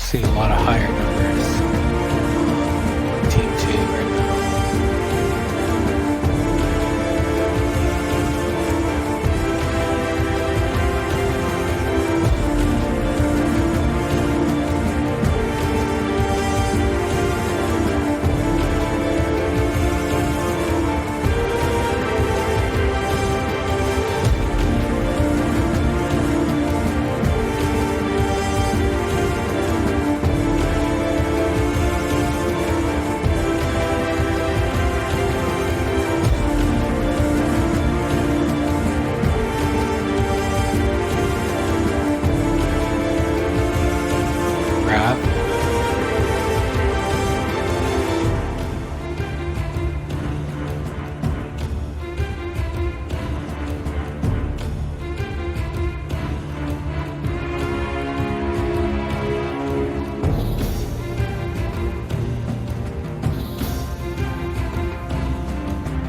seeing a lot of higher numbers. Team 2 right now.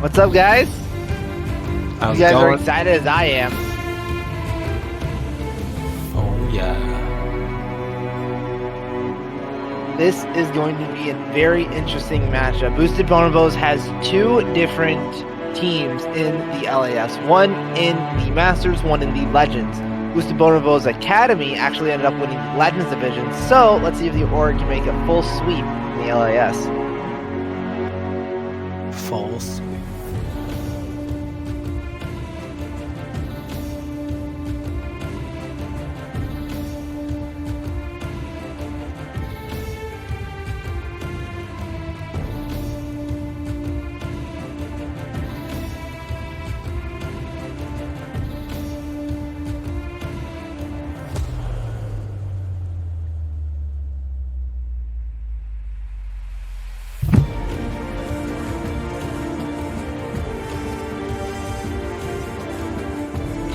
What's up, guys? How's You guys it are going? excited as I am. Oh yeah. This is going to be a very interesting matchup. Boosted Bonobos has two different teams in the LAS. One in the Masters, one in the Legends. Boosted Bonobos Academy actually ended up winning the Legends division. So let's see if the org can make a full sweep in the LAS. Full sweep.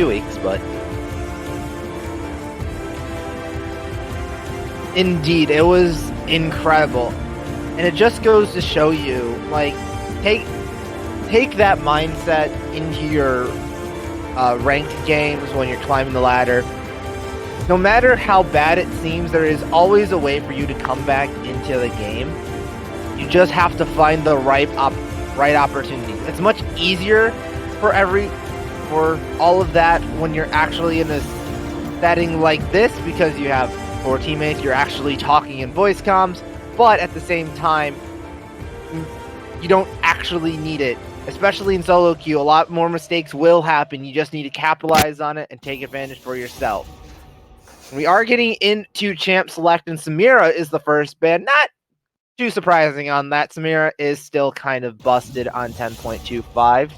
Weeks, but indeed, it was incredible, and it just goes to show you, like, take that mindset into your ranked games when you're climbing the ladder. No matter how bad it seems, there is always a way for you to come back into the game. You just have to find the right opportunities. It's much easier for all of that when you're actually in a setting like this, because you have 4 teammates, you're actually talking in voice comms, but at the same time, you don't actually need it. Especially in solo queue, a lot more mistakes will happen. You just need to capitalize on it and take advantage for yourself. We are getting into Champ Select, and Samira is the first ban. Not too surprising on that. Samira is still kind of busted on 10.25.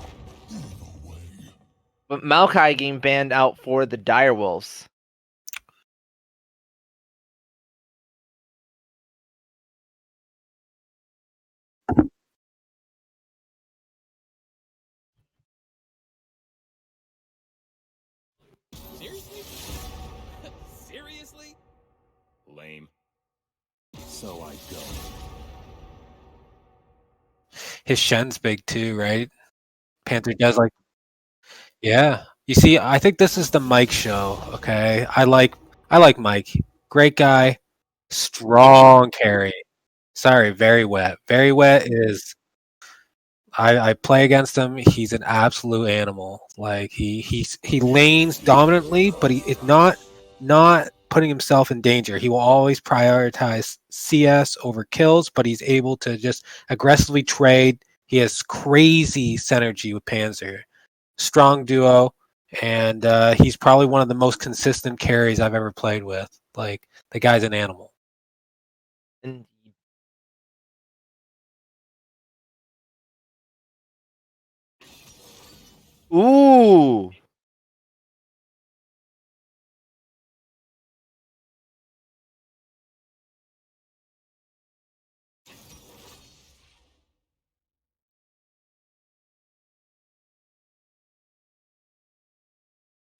But Maokai getting banned out for the Direwolves. Seriously? Seriously? Lame. So I go. His Shen's big too, right? Panther does like... Yeah. You see, I think this is the Mike show, okay? I like Mike. Great guy. Strong carry. Sorry, very wet. Very wet is... I play against him. He's an absolute animal. Like he lanes dominantly, but he is not putting himself in danger. He will always prioritize CS over kills, but he's able to just aggressively trade. He has crazy synergy with Panzer. Strong duo, and he's probably one of the most consistent carries I've ever played with. Like, the guy's an animal. And ooh.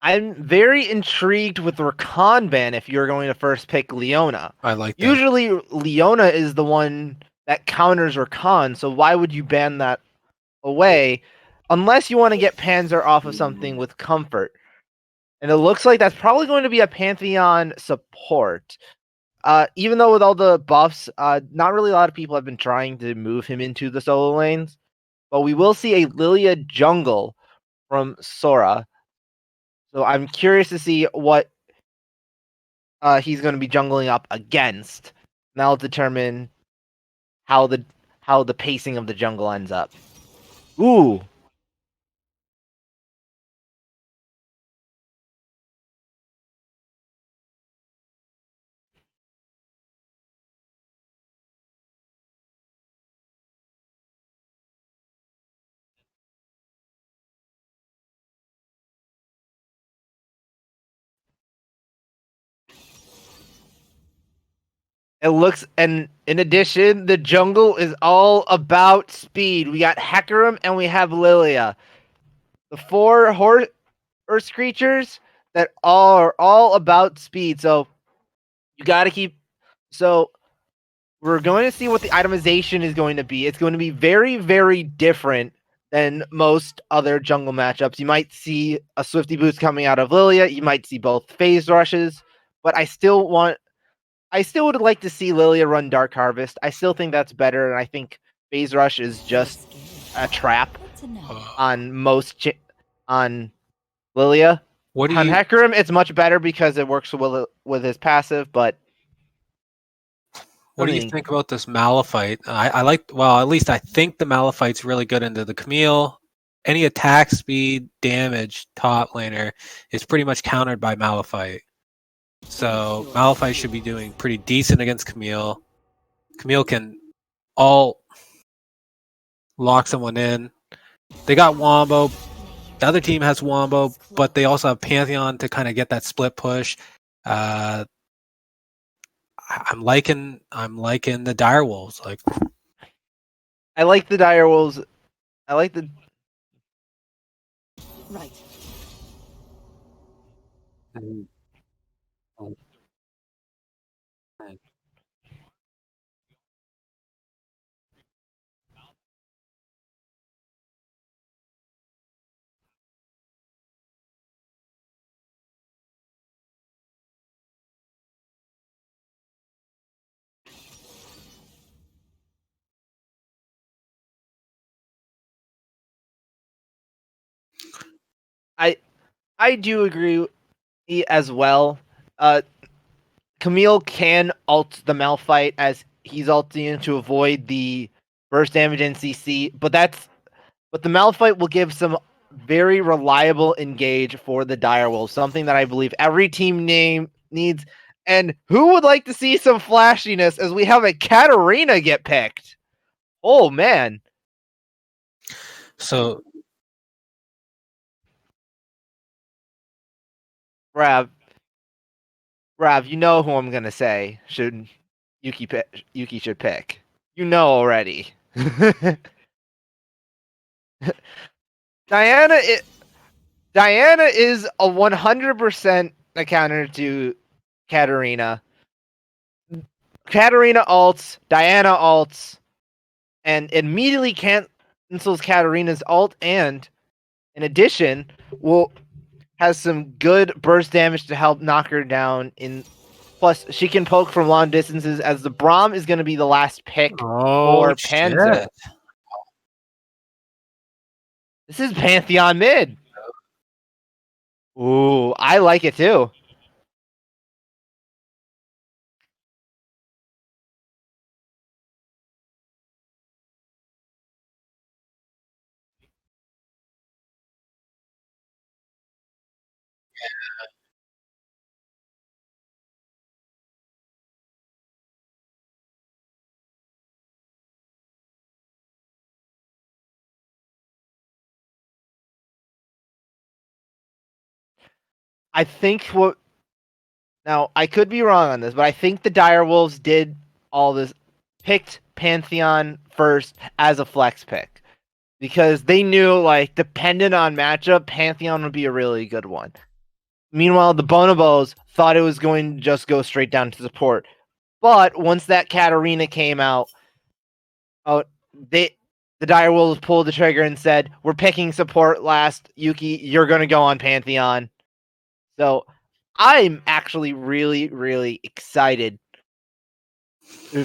I'm very intrigued with Rakan ban if you're going to first pick Leona. I like that. Usually Leona is the one that counters Rakan, so why would you ban that away? Unless you want to get Panzer off of something with comfort. And it looks like that's probably going to be a Pantheon support. even though with all the buffs, not really a lot of people have been trying to move him into the solo lanes. But we will see a Lilia jungle from Sora. So I'm curious to see what he's going to be jungling up against. And that'll determine how the pacing of the jungle ends up. Ooh. It looks, and in addition, the jungle is all about speed. We got Hecarim and we have Lilia. The 4 horse creatures that are all about speed. So you got to keep. So we're going to see what the itemization is going to be. It's going to be very, very different than most other jungle matchups. You might see a Swifty boost coming out of Lilia. You might see both phase rushes, but I still would like to see Lilia run Dark Harvest. I still think that's better, and I think phase rush is just a trap on on Lilia. What do On you Hecarim, it's much better because it works with his passive, but What do you think about this Malphite? I like, well, at least I think the Malphite's really good into the Camille. Any attack speed damage top laner is pretty much countered by Malphite. So Malphite should be doing pretty decent against Camille. Camille can all lock someone in. They got Wombo. The other team has Wombo, but they also have Pantheon to kind of get that split push. I'm liking the Direwolves. Like, I like the Direwolves. I like the Right. I do agree as well. Camille can ult the Malphite as he's ulting to avoid the burst damage in CC, but the Malphite will give some very reliable engage for the Direwolves, something that I believe every team needs. And who would like to see some flashiness as we have a Katarina get picked? Oh man. so Rav, you know who I'm gonna say should Yuki should pick. You know already. Diana is a 100% a counter to Katarina. Katarina ults, Diana ults, and immediately cancels Katarina's ult, and in addition, has some good burst damage to help knock her down. Plus, she can poke from long distances, as the Braum is going to be the last pick for Panzer. Shit. This is Pantheon mid. Ooh, I like it too. I think now I could be wrong on this, but I think the Direwolves did all this, picked Pantheon first as a flex pick because they knew, like, dependent on matchup, Pantheon would be a really good one. Meanwhile, the Bonobos thought it was going to just go straight down to support, but once that Katarina came out, the Direwolves pulled the trigger and said, "We're picking support last. Yuki, you're going to go on Pantheon." So I'm actually really, really excited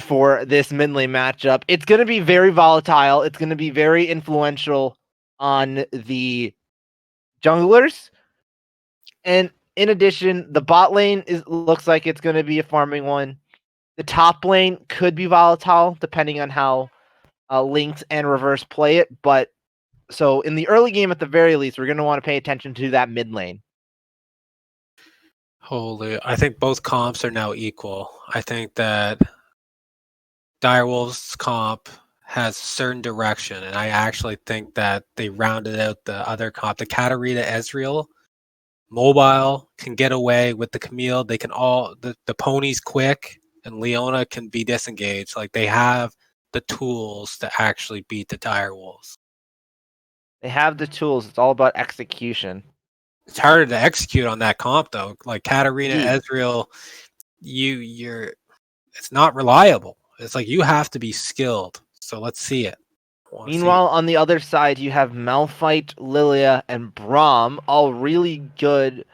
for this mid lane matchup. It's going to be very volatile. It's going to be very influential on the junglers. And in addition, the bot lane looks like it's going to be a farming one. The top lane could be volatile depending on how Lynx and Reverse play it. But so in the early game, at the very least, we're going to want to pay attention to that mid lane. Holy, I think both comps are now equal. I think that Direwolves comp has a certain direction, and I actually think that they rounded out the other comp. The Katarina Ezreal mobile can get away with the Camille. They can all the pony's quick, and Leona can be disengaged. Like they have the tools to actually beat the Direwolves. They have the tools. It's all about execution. It's harder to execute on that comp though. Like Katarina Indeed. Ezreal, you're it's not reliable. It's like you have to be skilled. So let's see it. Meanwhile, on the other side, you have Malphite, Lilia, and Braum, all really good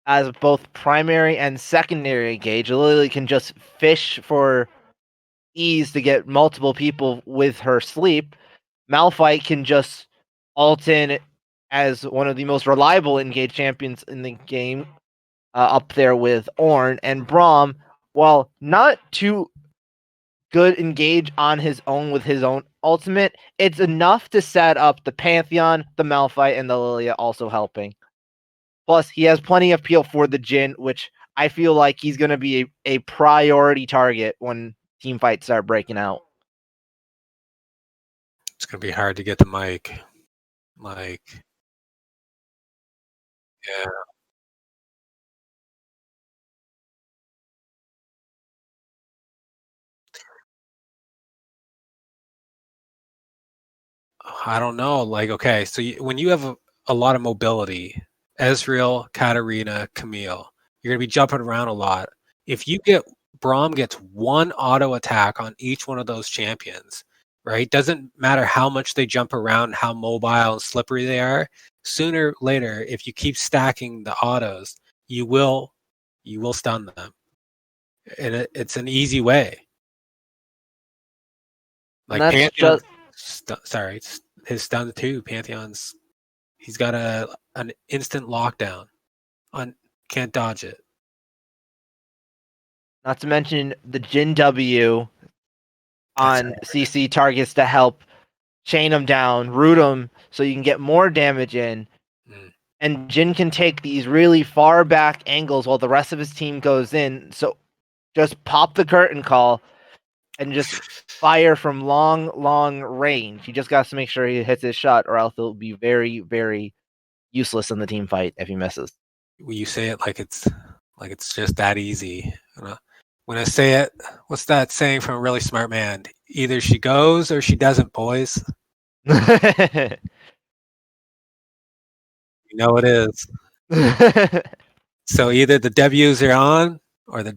as both primary and secondary engage. Lilia can just fish for ease to get multiple people with her sleep. Malphite can just ult in as one of the most reliable engage champions in the game, up there with Ornn. And Braum, while not too good engage on his own with his own ultimate, it's enough to set up the Pantheon, the Malphite, and the Lilia also helping. Plus, he has plenty of peel for the Jhin, which I feel like he's going to be a priority target when team fights start breaking out. It's going to be hard to get the mic. Like, yeah. I don't know. Like, okay, so when you have a lot of mobility, Ezreal, Katarina, Camille, you're going to be jumping around a lot. If you get Braum gets one auto attack on each one of those champions, right? Doesn't matter how much they jump around, how mobile and slippery they are. Sooner or later, if you keep stacking the autos, you will stun them, and it's an easy way. Like Pantheon, sorry, his stun too. Pantheon's he's got an instant lockdown, can't dodge it. Not to mention the Jhin W on CC targets to help chain them down, root them, so you can get more damage in. And Jhin can take these really far back angles while the rest of his team goes in. So just pop the curtain call and just fire from long range. He just got to make sure he hits his shot, or else it'll be very, very useless in the team fight if he misses. You say it like it's just that easy. When I say it, what's that saying from a really smart man? Either she goes or she doesn't, boys. You know it is. So either the W's are on or they're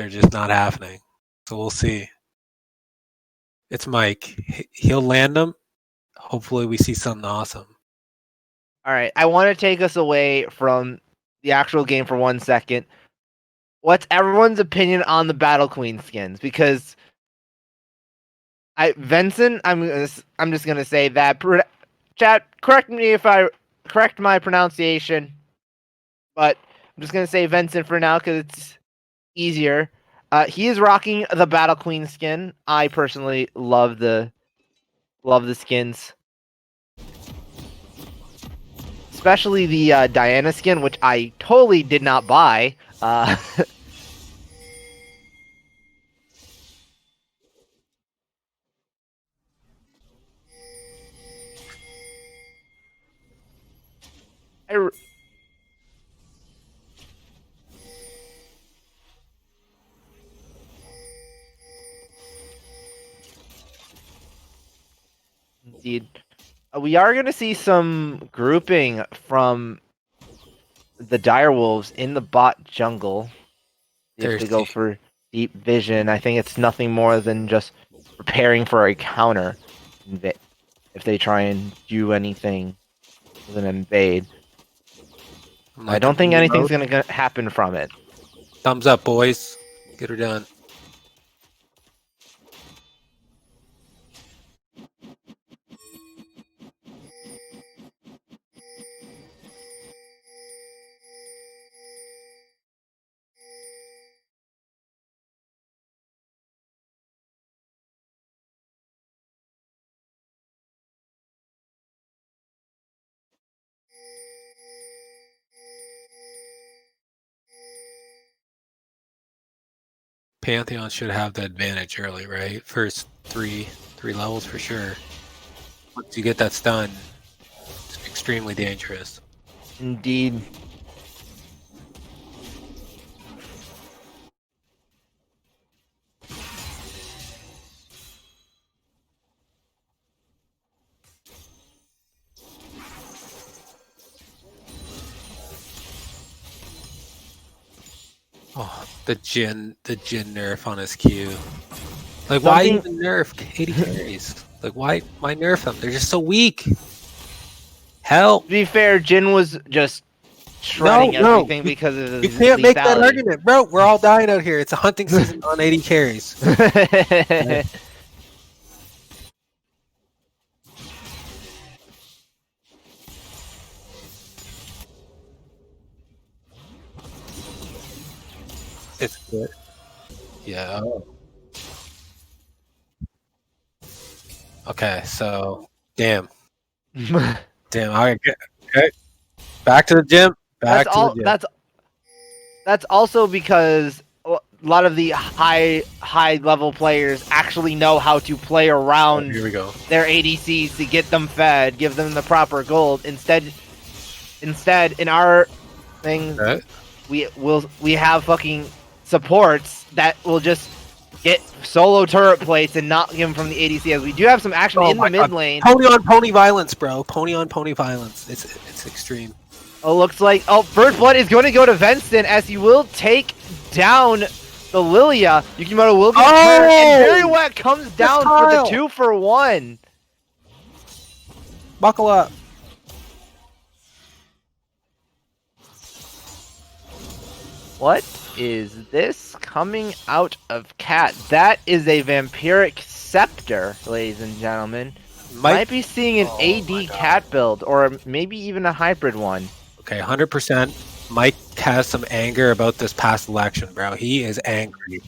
just not happening. So we'll see. It's Mike. He'll land them. Hopefully we see something awesome. All right. I want to take us away from the actual game for 1 second. What's everyone's opinion on the Battle Queen skins? Because Vincent, I'm just gonna say that. Chat, correct me if I correct my pronunciation, but I'm just gonna say Vincent for now because it's easier. He is rocking the Battle Queen skin. I personally love the skins, especially the Diana skin, which I totally did not buy. Indeed. We are going to see some grouping from the Direwolves in the bot jungle. If they go for deep vision, I think it's nothing more than just preparing for a counter if they try and do anything with an invade. I don't think anything's going to happen from it. Thumbs up, boys. Get her done. Pantheon should have the advantage early, right? First three levels for sure. Once you get that stun, it's extremely dangerous. Indeed. Oh, the Jin nerf on his Q. Like, why even nerf 80 carries? Like, why nerf them? They're just so weak. Help! To be fair, Jin was just shredding everything because of his You can't make that lethality. argument, bro. We're all dying out here. It's a hunting season on 80 carries. It's good. Yeah. Okay, so damn. All right, okay. Back to the gym. That's also because a lot of the high level players actually know how to play around Here we go. their ADCs to get them fed, give them the proper gold. Instead, in our thing, Okay. we have fucking supports that will just get solo turret plates and not give them from the ADC. As we do have some action in the mid lane. Pony on pony violence, bro. Pony on pony violence. It's extreme. Oh, looks like First Blood is going to go to Venston as he will take down the Lilia. Yukimoto will be turned, and Very Wet comes down for the 2-for-1. Buckle up. What is this coming out of Cat? That is a Vampiric Scepter, ladies and gentlemen. Might be seeing an AD Cat build, or maybe even a hybrid one. Okay, 100%. Mike has some anger about this past election, bro. He is angry.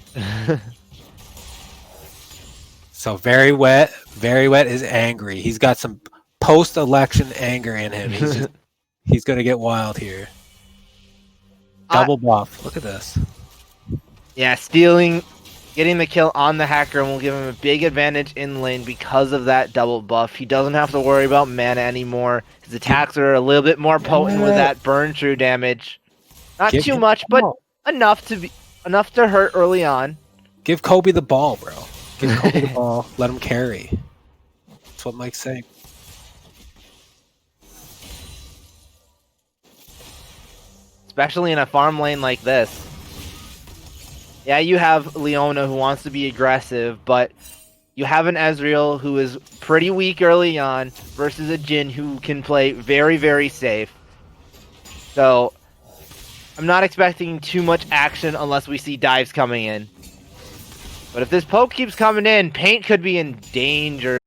So Very Wet is angry. He's got some post-election anger in him. He's gonna get wild here. Double buff. Look at this. Yeah, getting the kill on the hacker will give him a big advantage in lane because of that double buff. He doesn't have to worry about mana anymore. His attacks are a little bit more potent with that burn true damage. Not too much, but enough to hurt early on. Give Kobe the ball, bro. Give Kobe the ball. Let him carry. That's what Mike's saying. Especially in a farm lane like this. Yeah, you have Leona who wants to be aggressive, but you have an Ezreal who is pretty weak early on versus a Jhin who can play very, very safe. So, I'm not expecting too much action unless we see dives coming in. But if this poke keeps coming in, Paint could be in danger.